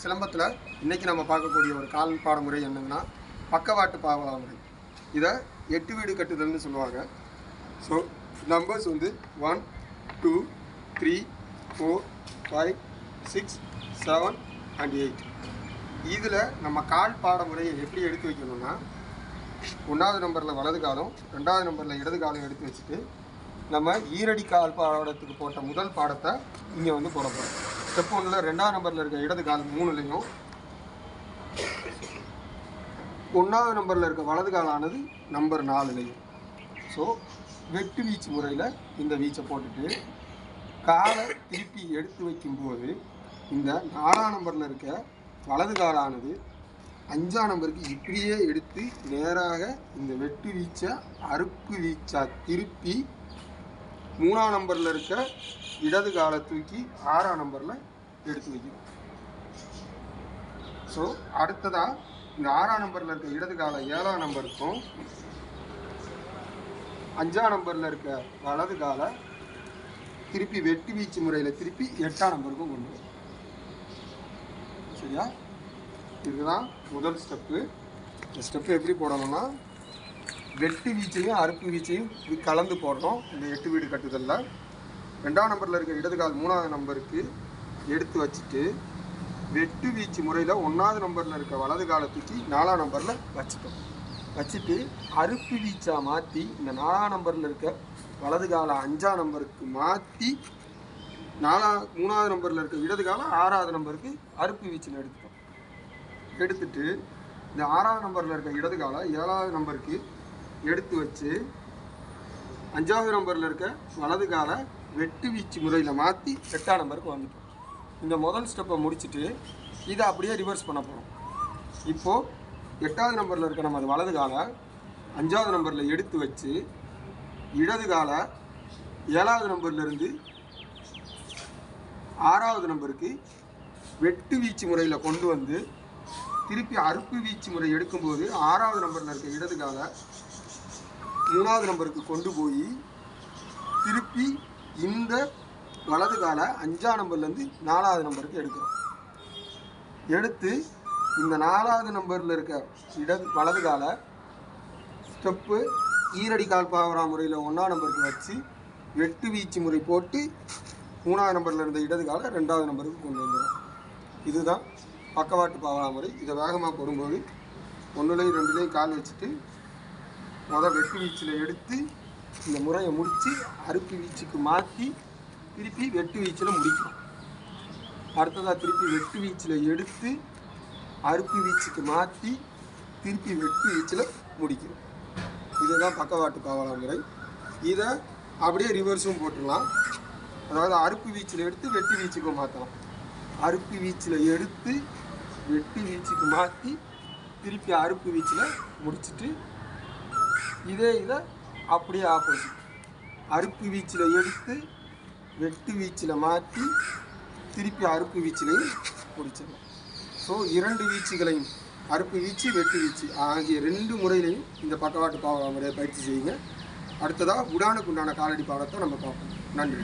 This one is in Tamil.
சிலம்பத்தில் இன்றைக்கி நம்ம பார்க்கக்கூடிய ஒரு கால் பாடமுறை என்னங்கன்னா பக்கவாட்டு பாவலா முறை. இதை 8 வீடு கட்டுதல்னு சொல்லுவாங்க. ஸோ நம்பர்ஸ் வந்து 1 2 3 4 5 6 7 and 8. இதில் நம்ம கால் பாடமுறையை எப்படி எடுத்து வைக்கணும்னா, 1வது நம்பரில் வலது காலம், 2வது நம்பரில் இடது காலம் எடுத்து வச்சுட்டு நம்ம ஈரடி கால் பாடத்துக்கு போட்ட முதல் பாடத்தை இங்கே வந்து போட போகிறோம். ஸ்டெப் 1ல் 2வது நம்பரில் இருக்க இடது கால் 3லையும் 1வது நம்பரில் இருக்க வலது காலானது நம்பர் 4லையும். ஸோ வெட்டு வீச்சு முறையில் இந்த வீச்சை போட்டுட்டு காலை திருப்பி எடுத்து வைக்கும்போது இந்த 4ஆம் நம்பரில் இருக்க வலது காலானது 5ஆம் நம்பருக்கு இப்படியே எடுத்து நேராக இந்த வெட்டு வீச்சை அறுப்பு வீச்சா திருப்பி 3ஆம் நம்பரில் இருக்க இடது காலை தூக்கி 6ஆம் நம்பரில் எடுத்து வைக்கணும். ஸோ அடுத்ததாக இந்த 6ஆம் நம்பரில் இருக்க இடது காலை 7ஆம் நம்பருக்கும் 5ஆம் நம்பரில் இருக்க வலது காலை திருப்பி வெட்டு வீச்சு முறையில் திருப்பி 8ஆம் நம்பருக்கும் கொண்டு வரும். சரியா? இதுதான் முதல் ஸ்டெப்பு. இந்த ஸ்டெப்பு எப்படி போடணும்னா, வெட்டு வீச்சையும் அறுப்பு வீச்சையும் கலந்து போடுறோம் இந்த 8 வீடு கட்டுதலில். 2ஆம் நம்பரில் இருக்க இடது கால் 3ஆவது நம்பருக்கு எடுத்து வச்சுட்டு வெட்டு வீச்சு முறையில் 1வது நம்பரில் இருக்க வலது காலை தூக்கி 4ஆம் நம்பரில் வச்சுட்டு அறுப்பு வீச்சாக மாற்றி இந்த 4ஆம் நம்பரில் இருக்க வலது காலை 5ஆம் நம்பருக்கு மாற்றி 3வது நம்பரில் இருக்க இடது காலை 6வது நம்பருக்கு அறுப்பு வீச்சில் எடுத்துட்டு இந்த 6ஆம் நம்பரில் இருக்க இடது காலை 7வது நம்பருக்கு எடுத்து வச்சு 5வது நம்பரில் இருக்க வலது காலை வெட்டு வீச்சு முறையில் மாற்றி 8ஆம் நம்பருக்கு வந்துட்டோம். இந்த முதல் ஸ்டெப்பை முடிச்சுட்டு இதை அப்படியே ரிவர்ஸ் பண்ண போகிறோம். இப்போது 8வது நம்பரில் இருக்க நம்ம அது வலது காலை 5வது நம்பரில் எடுத்து வச்சு இடது காலை 7வது நம்பர்லேருந்து 6வது நம்பருக்கு வெட்டு வீச்சு முறையில் கொண்டு வந்து திருப்பி அறுப்பு வீச்சு முறை எடுக்கும்போது 6வது நம்பரில் இருக்க இடது காலை 3வது நம்பருக்கு கொண்டு போய் திருப்பி இந்த வலது காலை 5ஆம் நம்பர்லேருந்து 4வது நம்பருக்கு எடுக்கிறோம். எடுத்து இந்த 4வது நம்பரில் இருக்க வலது காலை ஸ்டெப்பு ஈரடி கால் பாவரா முறையில் 1ஆம் நம்பருக்கு வச்சு வெட்டு வீச்சு முறை போட்டு 3வது நம்பரில் இருந்த இடது காலை 2வது நம்பருக்கு கொண்டு வந்துடும். இதுதான் பக்கவாட்டு பாவரா முறை. இதை வேகமாக போடும்போது 1லையும் 2லையும் கால் வச்சுட்டு வெட்டு வீச்சில் எடுத்து இந்த முறையை முடித்து அறுப்பு வீச்சுக்கு மாற்றி திருப்பி வெட்டு வீச்சில் முடிக்கணும். அடுத்ததாக திருப்பி வெட்டு வீச்சில் எடுத்து அறுப்பு வீச்சுக்கு மாற்றி திருப்பி வெட்டு வீச்சில் முடிக்கணும். இதுதான் பக்கவாட்டு பாவலா முறை. இதை அப்படியே ரிவர்ஸும் போட்டுடலாம். அதாவது அறுப்பு வீச்சில் எடுத்து வெட்டு வீச்சுக்கும் மாற்றலாம். அறுப்பு வீச்சில் எடுத்து வெட்டு வீச்சுக்கு மாற்றி திருப்பி அறுப்பு வீச்சில் முடிச்சுட்டு இதை அப்படியே ஆப்போசிட் அறுப்பு வீச்சில் எடுத்து வெட்டு வீச்சில் மாற்றி திருப்பி அறுப்பு வீச்சிலையும் முடிச்சிடலாம். ஸோ 2 வீச்சுகளையும் அறுப்பு வீச்சு வெட்டு வீச்சு ஆகிய 2 முறையிலையும் இந்த பக்கவாட்டு பாவலா முறையை பயிற்சி செய்யுங்க. அடுத்ததாக உடானுக்கு உண்டான காலடி பாடத்தை நம்ம பார்ப்போம். நன்றி.